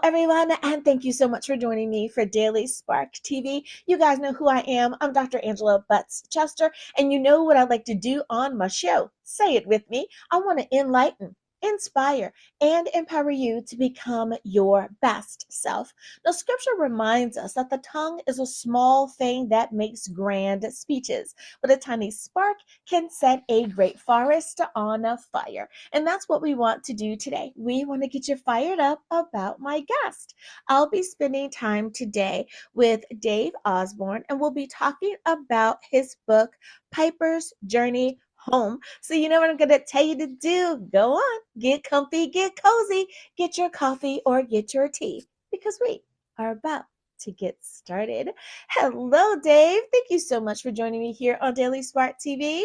everyone, and thank you so much for joining me for Daily Spark TV. You guys know who I am. I'm Dr. Angela Butts Chester, and you know what I like to do on my show. Say it with me. I want to enlighten, inspire, and empower you to become your best self. Now, scripture reminds us that the tongue is a small thing that makes grand speeches, but a tiny spark can set a great forest on a fire. And that's what we want to do today. We want to get you fired up about my guest. I'll be spending time today with Dave Osborn, and we'll be talking about his book, Piper's Journey Home. So, you know what I'm going to tell you to do? Go on, get comfy, get cozy, get your coffee or get your tea, because we are about to get started. Hello, Dave. Thank you so much for joining me here on Daily Spark TV.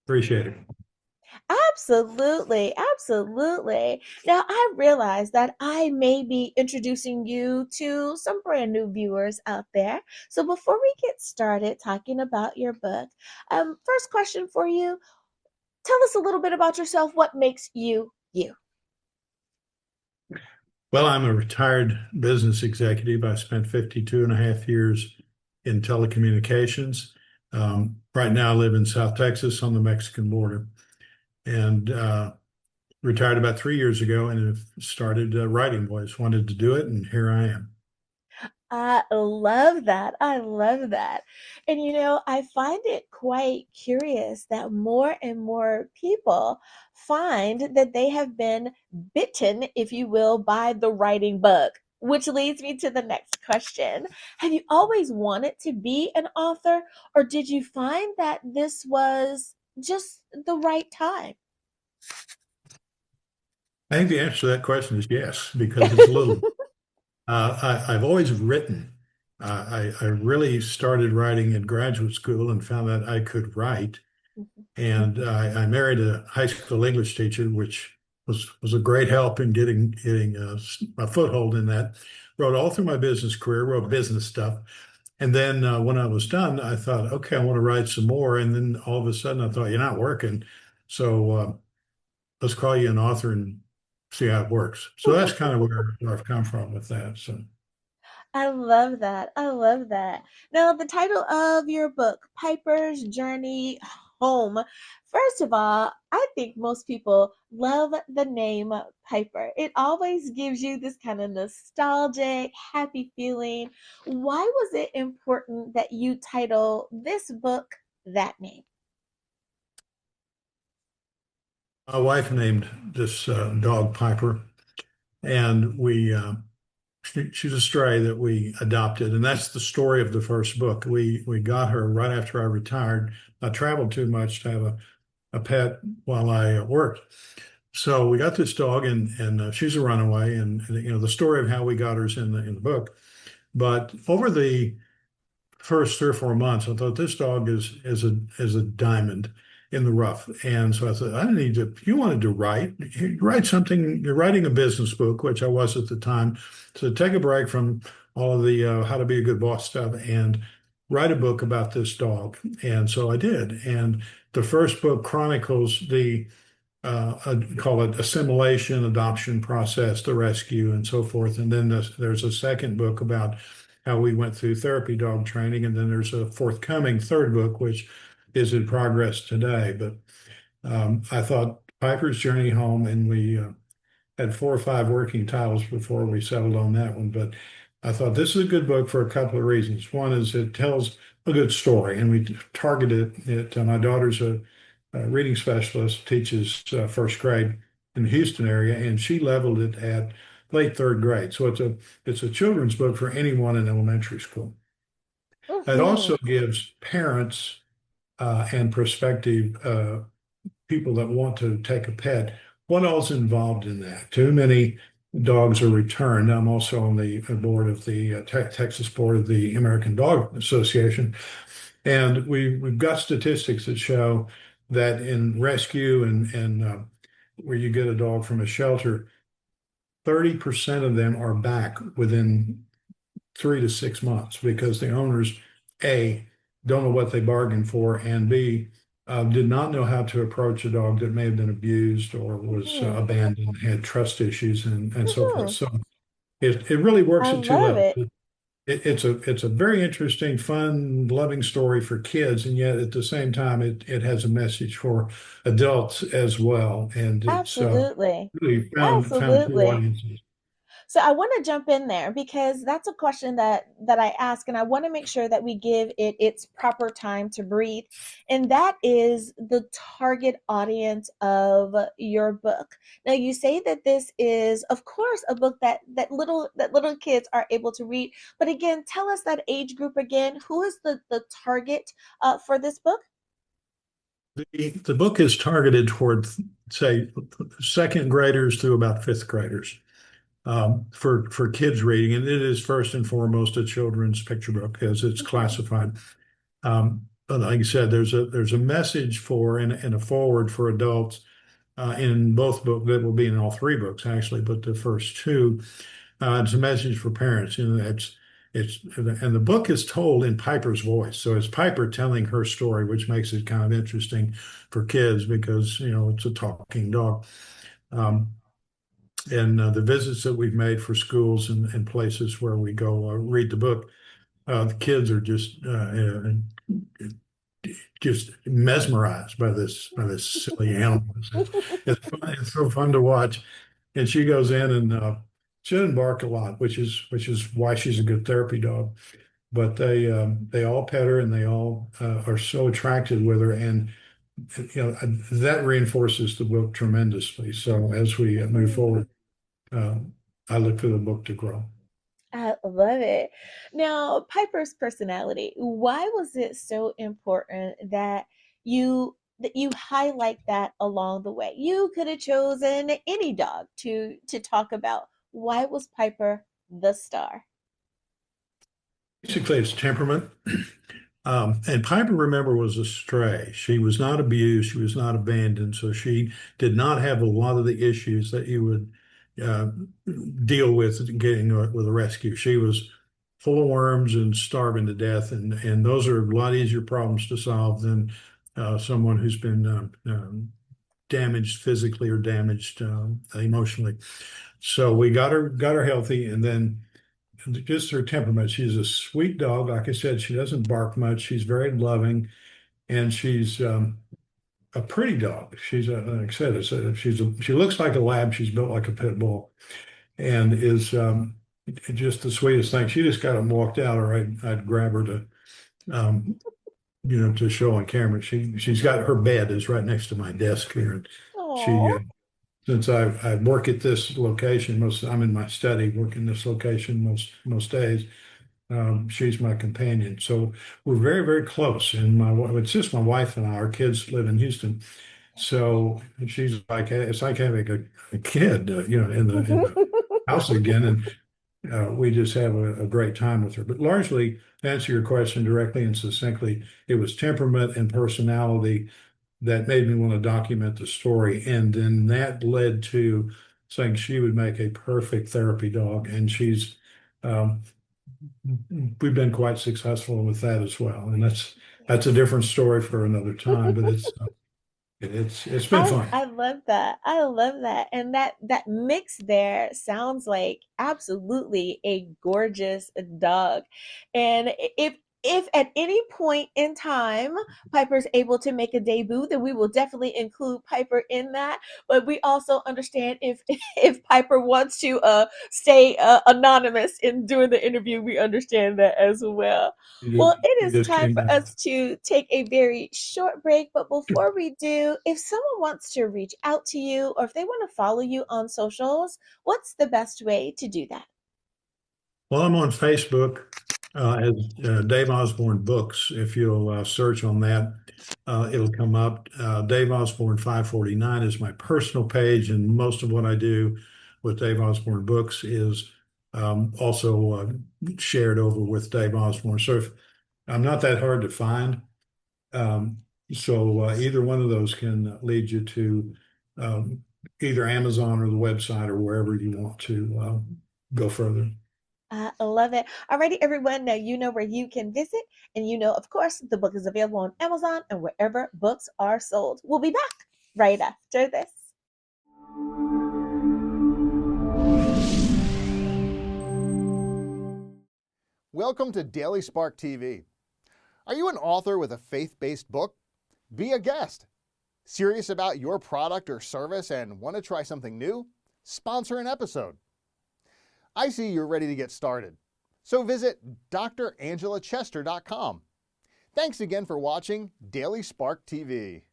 Appreciate it. Absolutely, absolutely. Now, I realize that I may be introducing you to some brand new viewers out there. So, before we get started talking about your book, first question for you, tell us a little bit about yourself. What makes you you? Well, I'm a retired business executive. I spent 52 and a half years in telecommunications. Right now, I live in South Texas on the Mexican border and retired about 3 years ago and have started writing. Always wanted to do it, and here I am. I love that. I love that. And I find it quite curious that more and more people find that they have been bitten, if you will, by the writing bug, which leads me to the next question. Have you always wanted to be an author, or did you find that this was just the right time? I think the answer to that question is yes, because it's a little. I've always written. I really started writing in graduate school and found that I could write. And I married a high school English teacher, which was a great help in getting a foothold in that. Wrote all through my business career, wrote business stuff, and then when I was done, I thought, okay, I want to write some more. And then all of a sudden, I thought, you're not working, so let's call you an author and see how it works. So that's kind of where I've come from with that. So. I love that. I love that. Now, the title of your book, Piper's Journey Home. First of all, I think most people love the name Piper. It always gives you this kind of nostalgic, happy feeling. Why was it important that you title this book that name? My wife named this dog Piper, and she's a stray that we adopted, and that's the story of the first book. We got her right after I retired. I traveled too much to have a pet while I worked, so we got this dog, and she's a runaway, and the story of how we got her is in the book. But over the first 3 or 4 months, I thought this dog is a diamond in the rough. And so I thought, I need to, if you wanted to write something, you're writing a business book, which I was at the time. So take a break from all of the how to be a good boss stuff and write a book about this dog. And so I did. And the first book chronicles the call it assimilation, adoption process, the rescue, and so forth. And then there's a second book about how we went through therapy dog training. And then there's a forthcoming third book, which is in progress today. But I thought Piper's Journey Home, and we had 4 or 5 working titles before we settled on that one. But I thought this is a good book for a couple of reasons. One is it tells a good story, and we targeted it. My daughter's a reading specialist, teaches first grade in the Houston area, and she leveled it at late third grade. So it's a children's book for anyone in elementary school. It Mhm. also gives parents and prospective people that want to take a pet what all's involved in that. Too many dogs are returned. I'm also on the board of the Texas board of the American Dog Association, and we've got statistics that show that in rescue and where you get a dog from a shelter, 30% of them are back within 3 to 6 months because the owners, A, don't know what they bargained for, and B, did not know how to approach a dog that may have been abused or was Hmm. abandoned, had trust issues, and so forth. Hmm. So it really I works at two love levels. it. It's a very interesting, fun, loving story for kids, and yet at the same time, it has a message for adults as well, and it's Absolutely. really found two Absolutely. audiences. So I want to jump in there because that's a question that I ask, and I want to make sure that we give it its proper time to breathe. And that is the target audience of your book. Now you say that this is, of course, a book that little kids are able to read. But again, tell us that age group again. Who is the target for this book? The book is targeted toward, say, second graders through about fifth graders. For kids reading, and it is first and foremost a children's picture book as it's Mhm. classified. But like I said, there's a message for and a forward for adults in both books that will be in all three books actually, but the first two, it's a message for parents. You know, it's and the book is told in Piper's voice, so it's Piper telling her story, which makes it kind of interesting for kids because you know it's a talking dog. Um, and the visits that we've made for schools and places where we go read the book, the kids are just mesmerized by this silly animal. It's fun. It's so fun to watch. And she goes in and she doesn't bark a lot, which is why she's a good therapy dog. But they all pet her and they all are so attracted with her, and you know that reinforces the book tremendously. So as we move Mhm. forward, uh, I look for the book to grow. I love it. Now, Piper's personality, why was it so important that you highlight that along the way? You could have chosen any dog to talk about. Why was Piper the star? Basically, it's temperament. And Piper, remember, was a stray. She was not abused. She was not abandoned. So she did not have a lot of the issues that you would uh, deal with getting with a rescue. She was full of worms and starving to death. And those are a lot easier problems to solve than someone who's been damaged physically or damaged emotionally. So we got her healthy, and then just her temperament. She's a sweet dog. Like I said, she doesn't bark much. She's very loving, and she's a pretty dog. Like I said, she looks like a lab. She's built like a pit bull, and is just the sweetest thing. She just got him walked out, or I'd grab her to um, to show on camera. She's got her bed is right next to my desk here, and she. Oh. Since I work at this location, I'm in my study working this location most days. She's my companion. So we're very, very close. And it's just my wife and I. Our kids live in Houston. So she's like, it's like having a kid, in the house again. And we just have a great time with her. But largely, to answer your question directly and succinctly, it was temperament and personality that made me want to document the story. And then that led to saying she would make a perfect therapy dog. And um, we've been quite successful with that as well. And that's a different story for another time, but it's been fun. I love that. I love that. And that mix there sounds like absolutely a gorgeous dog. And if at any point in time Piper's able to make a debut, then we will definitely include Piper in that. But we also understand if if Piper wants to stay anonymous in doing the interview, we understand that as well. Well, it He is just time came for back. us to take a very short break. But before we do, if someone wants to reach out to you or if they want to follow you on socials, what's the best way to do that? Well, I'm on Facebook as Dave Osborn Books. If you'll search on that, it'll come up. Dave Osborn 549 is my personal page, and most of what I do with Dave Osborn Books is also shared over with Dave Osborn. So I'm not that hard to find. Um, so either one of those can lead you to um, either Amazon or the website or wherever you want to go further. I love it. Alrighty, everyone. Now you know where you can visit, and you know, of course, the book is available on Amazon and wherever books are sold. We'll be back right after this. Welcome to Daily Spark TV. Are you an author with a faith-based book? Be a guest. Serious about your product or service and want to try something new? Sponsor an episode. I see you're ready to get started. So visit drangela.chester.com. Thanks again for watching Daily Spark TV.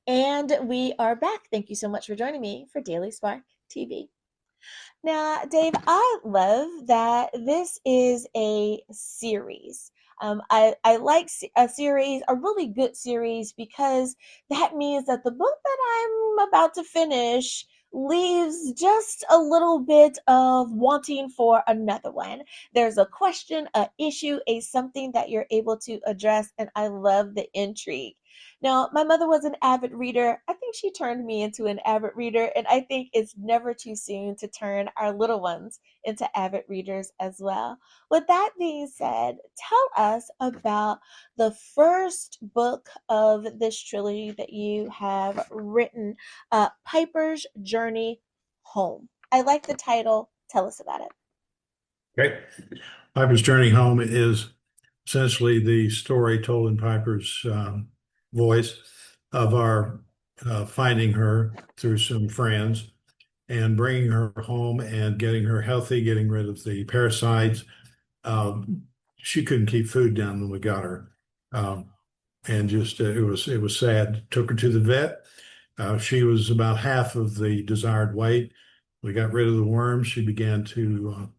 And we are back. Thank you so much for joining me for Daily Spark TV. Now, Dave, I love that this is a series. I like a series, a really good series, because that means that the book that I'm about to finish leaves just a little bit of wanting for another one. There's a question, a issue, a something that you're able to address, and I love the intrigue. Now, my mother was an avid reader. I think she turned me into an avid reader, and I think it's never too soon to turn our little ones into avid readers as well. With that being said, tell us about the first book of this trilogy that you have written, Piper's Journey Home. I like the title. Tell us about it. Okay. Piper's Journey Home is essentially the story told in Piper's voice of our finding her through some friends and bringing her home and getting her healthy, getting rid of the parasites. Um, she couldn't keep food down when we got her, um, and just it was sad. Took her to the vet. She was about half of the desired weight. We got rid of the worms. She began to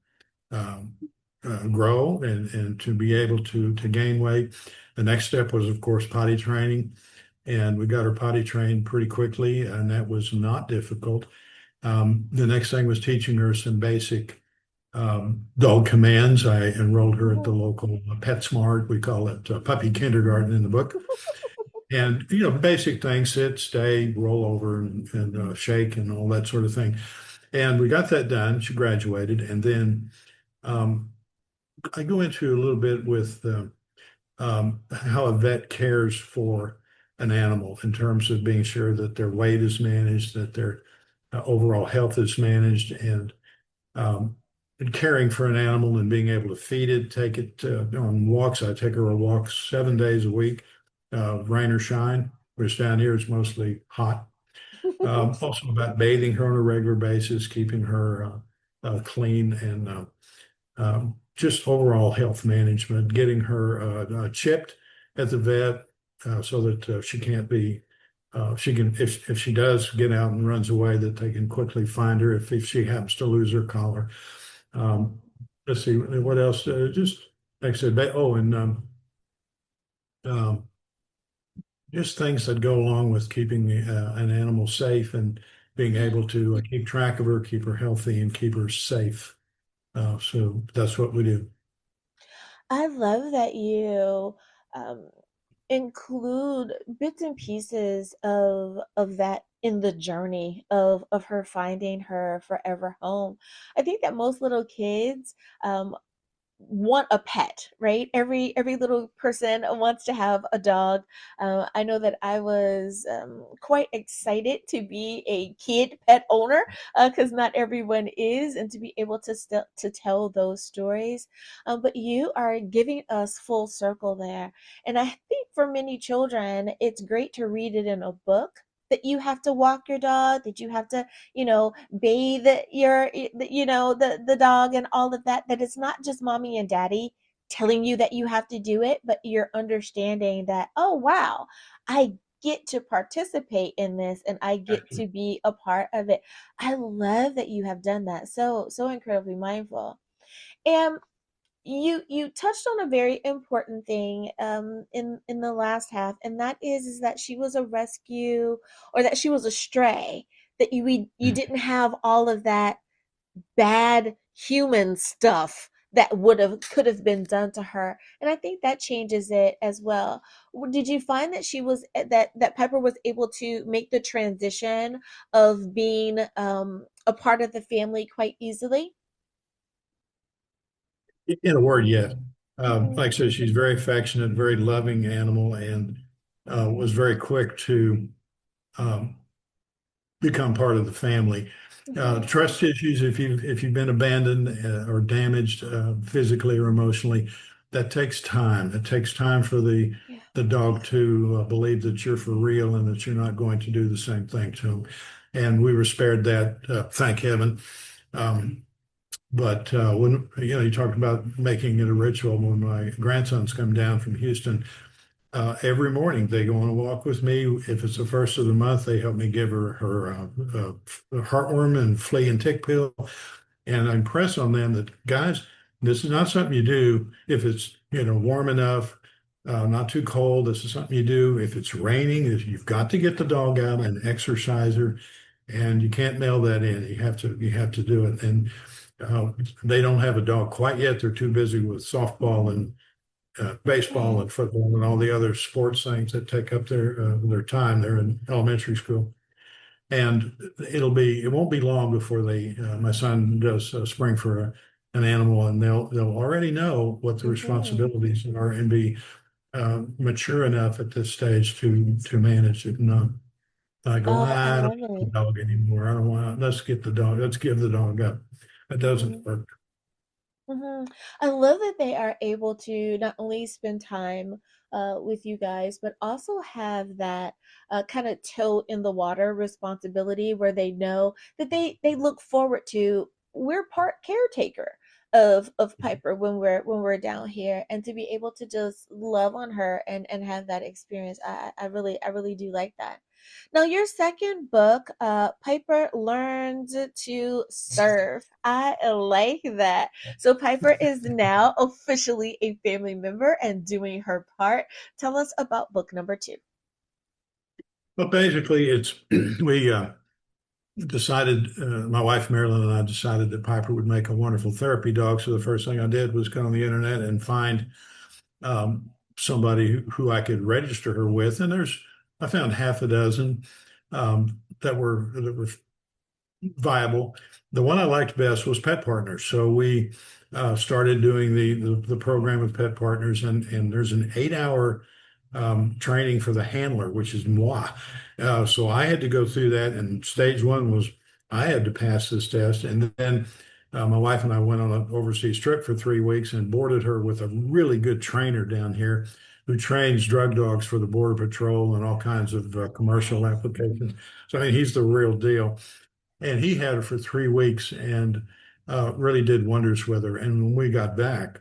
grow and to be able to gain weight. The next step was, of course, potty training, and we got her potty trained pretty quickly, and that was not difficult. The next thing was teaching her some basic dog commands. I enrolled her at the local PetSmart. We call it puppy kindergarten in the book. And, basic things, sit, stay, roll over, and shake, and all that sort of thing. And we got that done. She graduated. And then um, I go into a little bit with how a vet cares for an animal in terms of being sure that their weight is managed, that their overall health is managed, um, and caring for an animal and being able to feed it, take it on walks. I take her on walks 7 days a week, rain or shine, which down here is mostly hot. Also about bathing her on a regular basis, keeping her clean, and just overall health management, getting her chipped at the vet so that she can't be, she can, if she does get out and runs away, that they can quickly find her if she happens to lose her collar. Um, let's see, what else? Just like I said, and um, just things that go along with keeping an animal safe and being able to keep track of her, keep her healthy, and keep her safe. So that's what we do. I love that you um, include bits and pieces of that in the journey of her finding her forever home. I think that most little kids want a pet, right? Every little person wants to have a dog. I know that I was quite excited to be a kid pet owner, because not everyone is, and to be able to still to tell those stories. But you are giving us full circle there, and I think for many children, it's great to read it in a book. That you have to walk your dog, that you have to, bathe your, the dog and all of that. That it's not just mommy and daddy telling you that you have to do it, but you're understanding that, oh wow, I get to participate in this and I get to be a part of it. I love that you have done that, so incredibly mindful. And you touched on a very important thing in the last half, and that is that she was a rescue, or that she was a stray, that you didn't have all of that bad human stuff that could have been done to her. And I think that changes it as well. Did you find that that Piper was able to make the transition of being a part of the family quite easily? In a word, yes. Hmm. Like I said, she's very affectionate, very loving animal, and was very quick to um, become part of the family. Hmm. Trust issues, if you've been abandoned or damaged physically or emotionally, that takes time. It takes time for Yeah. the dog to believe that you're for real and that you're not going to do the same thing to them. And we were spared that, thank heaven. Um, but when you talked about making it a ritual, when my grandsons come down from Houston, every morning they go on a walk with me. If it's the first of the month, they help me give her heartworm and flea and tick pill. And I impress on them that, guys, this is not something you do if it's warm enough, not too cold. This is something you do if it's raining. You've got to get the dog out and exercise her, and you can't mail that in. You have to do it. And uh, they don't have a dog quite yet. They're too busy with softball and baseball and football and all the other sports things that take up their time. They're in elementary school, and it won't be long before my son does spring for an animal, and they'll already know what the Hmm. responsibilities are and be mature enough at this stage to manage it. And I go, Oh, I I don't love want the it. dog anymore. I don't want. Let's get the dog. Let's give the dog up. It doesn't Hmm. work. I love that they are able to not only spend time with you guys, but also have that kind of toe in the water responsibility where they know that they look forward to, we're part caretaker of Piper when we're down here, and to be able to just love on her and have that experience. I really do like that. Now, your second book, Piper Learned to Serve. I like that. So Piper is now officially a family member and doing her part. Tell us about book number two. But basically, it's we decided, my wife Marilyn and I decided that Piper would make a wonderful therapy dog. So the first thing I did was go on the internet and find somebody who I could register her with. And I found half a dozen that were viable. The one I liked best was Pet Partners. So we started doing the program with Pet Partners, and there's an 8 hour training for the handler, which is moi. So I had to go through that, and stage one was I had to pass this test, and then my wife and I went on an overseas trip for 3 weeks and boarded her with a really good trainer down here who trains drug dogs for the Border Patrol and all kinds of commercial applications. So I mean, he's the real deal. And he had her for 3 weeks and really did wonders with her. And when we got back,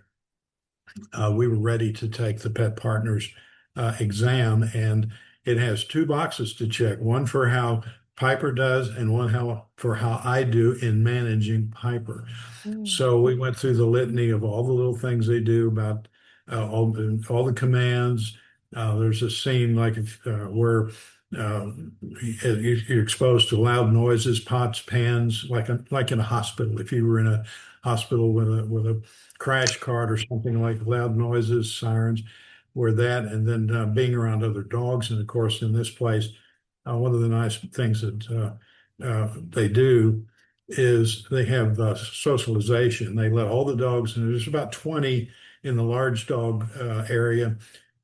we were ready to take the Pet Partners exam. And it has two boxes to check, one for how Piper does and one for how I do in managing Piper. Mm. So we went through the litany of all the little things they do about all the commands. There's a scene where you're exposed to loud noises, pots, pans, like in a hospital. If you were in a hospital with a crash cart or something, like loud noises, sirens, where that, and then being around other dogs. And of course, in this place, one of the nice things that they do is they have socialization. They let all the dogs, and there's about 20 in the large dog area,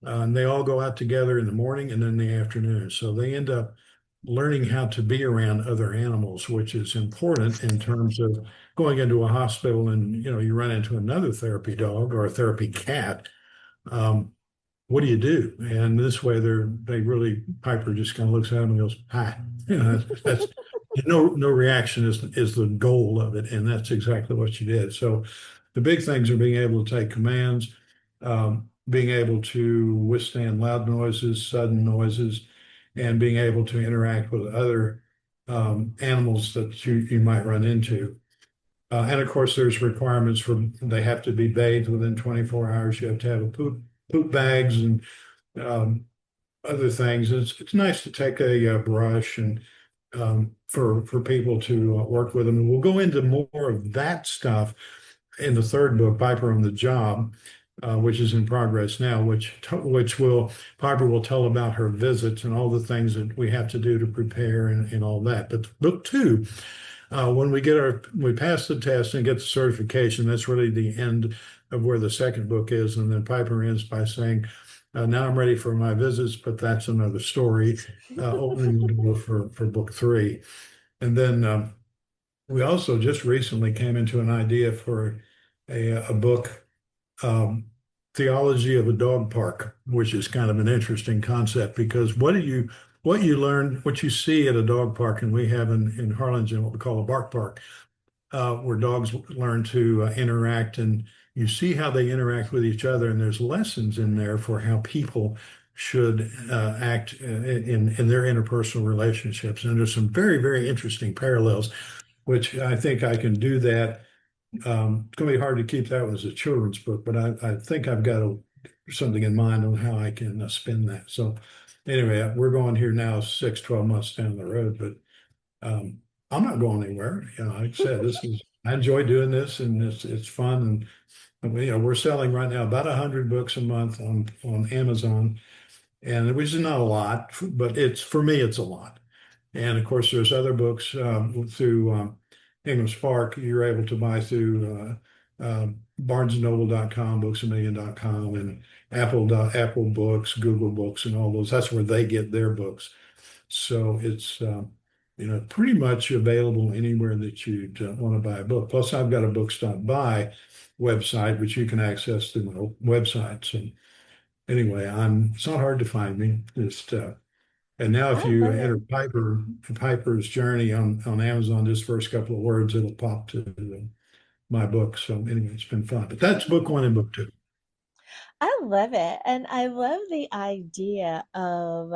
and they all go out together in the morning and in the afternoon. So they end up learning how to be around other animals, which is important in terms of going into a hospital and you run into another therapy dog or a therapy cat. Um, what do you do? And this way, they really Piper just kind of looks at him and goes, "Hi." That's no reaction is the goal of it, and that's exactly what you did. So the big things are being able to take commands, being able to withstand loud noises, sudden noises, and being able to interact with other animals that you might run into. And of course, there's requirements they have to be bathed within 24 hours. You have to have a poop bags and um, other things. It's nice to take a brush and for people to work with them. And we'll go into more of that stuff in the third book, Piper on the Job, which is in progress now, which will Piper will tell about her visits and all the things that we have to do to prepare and all that. But book two, when we pass the test and get the certification, that's really the end of where the second book is. And then Piper ends by saying, now I'm ready for my visits, but that's another story, opening the door for book three. And then we also just recently came into an idea for a book, um, Theology of a Dog Park, which is kind of an interesting concept because what you learn, what you see at a dog park, and we have in Harlingen what we call a bark park, where dogs learn to interact, and you see how they interact with each other, and there's lessons in there for how people should act in their interpersonal relationships. And there's some very, very interesting parallels, which I think I can do that. It's going to be hard to keep that one as a children's book, but I think I've got something in mind on how I can spin that. So anyway, we're going here now 6, 12 months down the road, but I'm not going anywhere. Like I said, I enjoy doing this, and it's fun. And we're selling right now about 100 books a month on Amazon, and which is not a lot, but for me, it's a lot. And of course, there's other books through Ingram Spark you're able to buy through BarnesandNoble.com, Books-A-Million.com, and Apple Books, Google Books, and all those. That's where they get their books. So it's pretty much available anywhere that you'd want to buy a book. Plus, I've got a Books.by website which you can access through my website. So anyway, it's not hard to find me. And now if I you love it. enter Piper's Journey on Amazon, just first couple of words, it'll pop to my book. So anyway, it's been fun. But that's book one and book two. I love it. And I love the idea of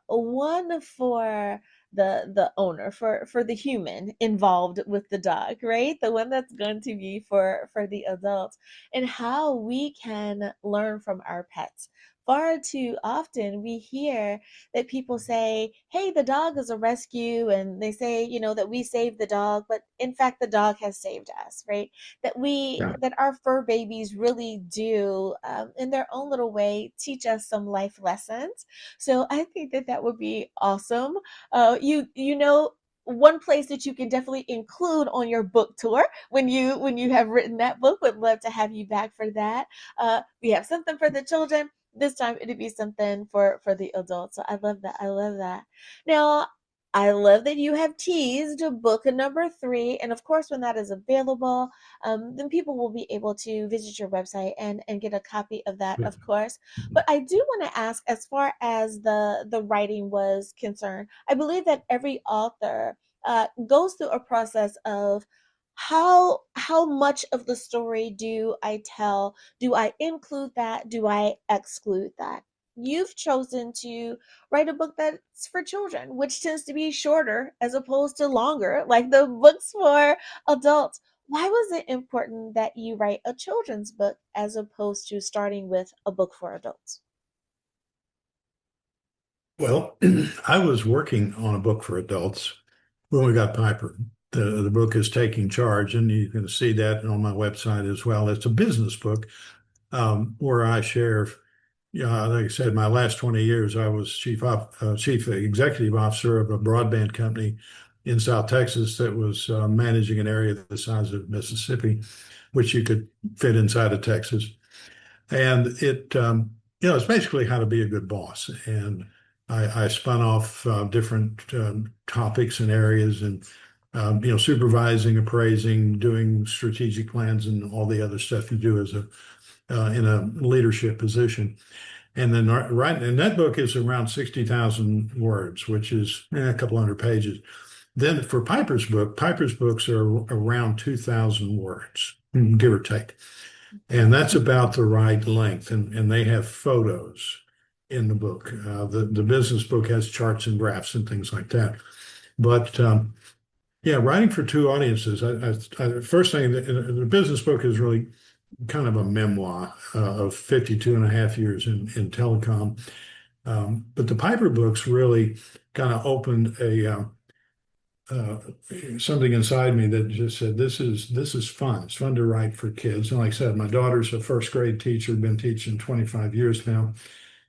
one for the owner, for the human involved with the dog, right? The one that's going to be for the adults, and how we can learn from our pets. Far too often we hear that people say, hey, the dog is a rescue, and they say, that we saved the dog, but in fact the dog has saved us, right? Yeah. That our fur babies really do, in their own little way, teach us some life lessons. So I think that that would be awesome. One place that you can definitely include on your book tour when you have written that book. Would love to have you back for that. We have something for the children. This time it'd be something for the adults. So I love that. I love that. Now, I love that you have teased book number three. And of course, when that is available, then people will be able to visit your website and get a copy of that, of course. But I do want to ask, as far as the writing was concerned, I believe that every author goes through a process of how much of the story do I tell? Do I include that? Do I exclude that? You've chosen to write a book that's for children, which tends to be shorter as opposed to longer, like the books for adults. Why was it important that you write a children's book as opposed to starting with a book for adults? Well, I was working on a book for adults when we got Piper. The book is Taking Charge, and you can see that on my website as well. It's a business book where I share, like I said, my last 20 years, I was chief executive officer of a broadband company in South Texas that was managing an area the size of Mississippi, which you could fit inside of Texas. And it's basically how to be a good boss. And I spun off different topics and areas, and supervising, appraising, doing strategic plans, and all the other stuff you do as in a leadership position. And then and that book is around 60,000 words, which is a couple hundred pages. Then for Piper's books are around 2,000 words, give or take. And that's about the right length. And they have photos in the book. The business book has charts and graphs and things like that. But yeah, writing for two audiences. First thing, the business book is really kind of a memoir of 52 and a half years in telecom. But the Piper books really kind of opened uh, something inside me that just said, this is fun. It's fun to write for kids. And like I said, my daughter's a first grade teacher, been teaching 25 years now,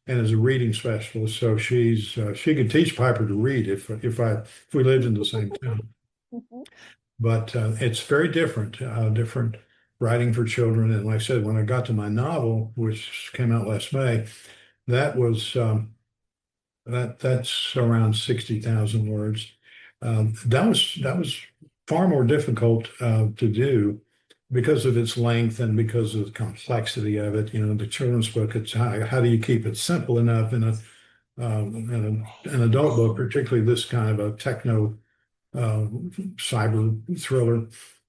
and is a reading specialist. So she could teach Piper to read if we lived in the same town. Mhm. But it's very different, different writing for children. And like I said, when I got to my novel, which came out last May, that was that's around 60,000 words. That was far more difficult to do because of its length and because of the complexity of it. You know, the children's book, it's how do you keep it simple enough in an adult book, particularly this kind of a techno cyber thriller.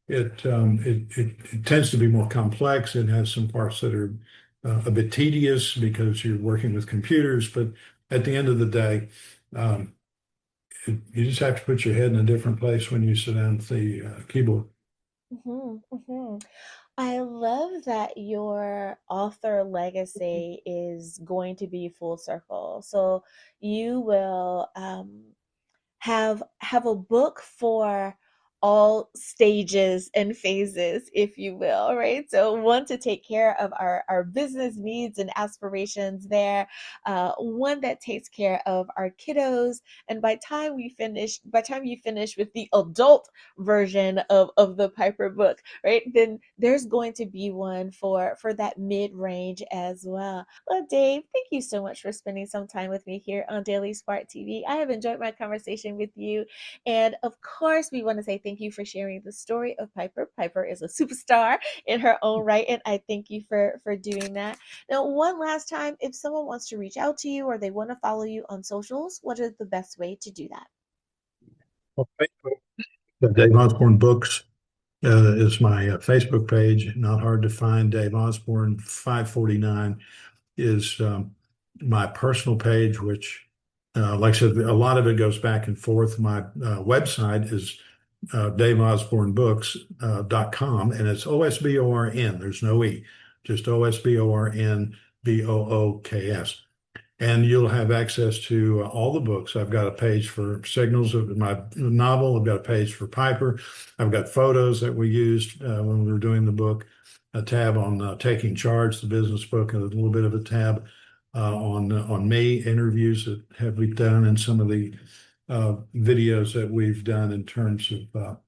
It tends to be more complex. It has some parts that are a bit tedious because you're working with computers, but at the end of the day, um, you just have to put your head in a different place when you sit down at the keyboard. Mhm, mhm. I love that your author legacy is going to be full circle. So you will have a book for all stages and phases, if you will, right? So one to take care of our business needs and aspirations there, one that takes care of our kiddos, and by time you finish with the adult version of the Piper book, right? Then there's going to be one for that mid-range as well. Well, Dave, thank you so much for spending some time with me here on Daily Spark TV. I have enjoyed my conversation with you. And of course, we want to say thank you for sharing the story of Piper. Piper is a superstar in her own right, and I thank you for doing that. Now, one last time, if someone wants to reach out to you or they want to follow you on socials, what is the best way to do that? Well, Facebook, the Dave Osborn Books is my Facebook page. Not hard to find. Dave Osborn 549 is my personal page, which, like I said, a lot of it goes back and forth. My website is daveosbornbooks.com, and it's OSBORN. There's no E, just OSBORNBOOKS. And you'll have access to all the books. I've got a page for Signals of my novel. I've got a page for Piper. I've got photos that we used when we were doing the book, a tab on Taking Charge, the business book, and a little bit of a tab on me, interviews that have we done, and some of the videos that we've done in terms of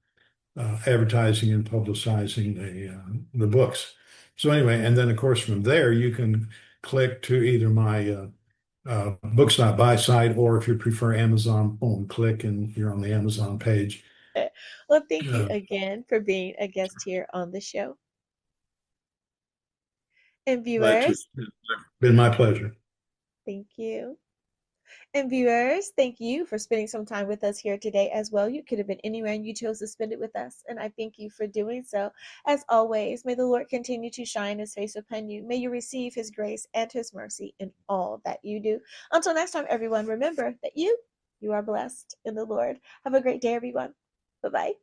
advertising and publicizing the books. So anyway, and then of course from there you can click to either my books not buy site, or if you prefer Amazon, boom, click and you're on the Amazon page. Well, thank you Uh, again for being a guest here on the show. And Glad to. viewers, Been my pleasure. thank you. And viewers, thank you for spending some time with us here today as well. You could have been anywhere and you chose to spend it with us, and I thank you for doing so. As always, may the Lord continue to shine his face upon you. May you receive his grace and his mercy in all that you do. Until next time, everyone, remember that you are blessed in the Lord. Have a great day, everyone. Bye bye.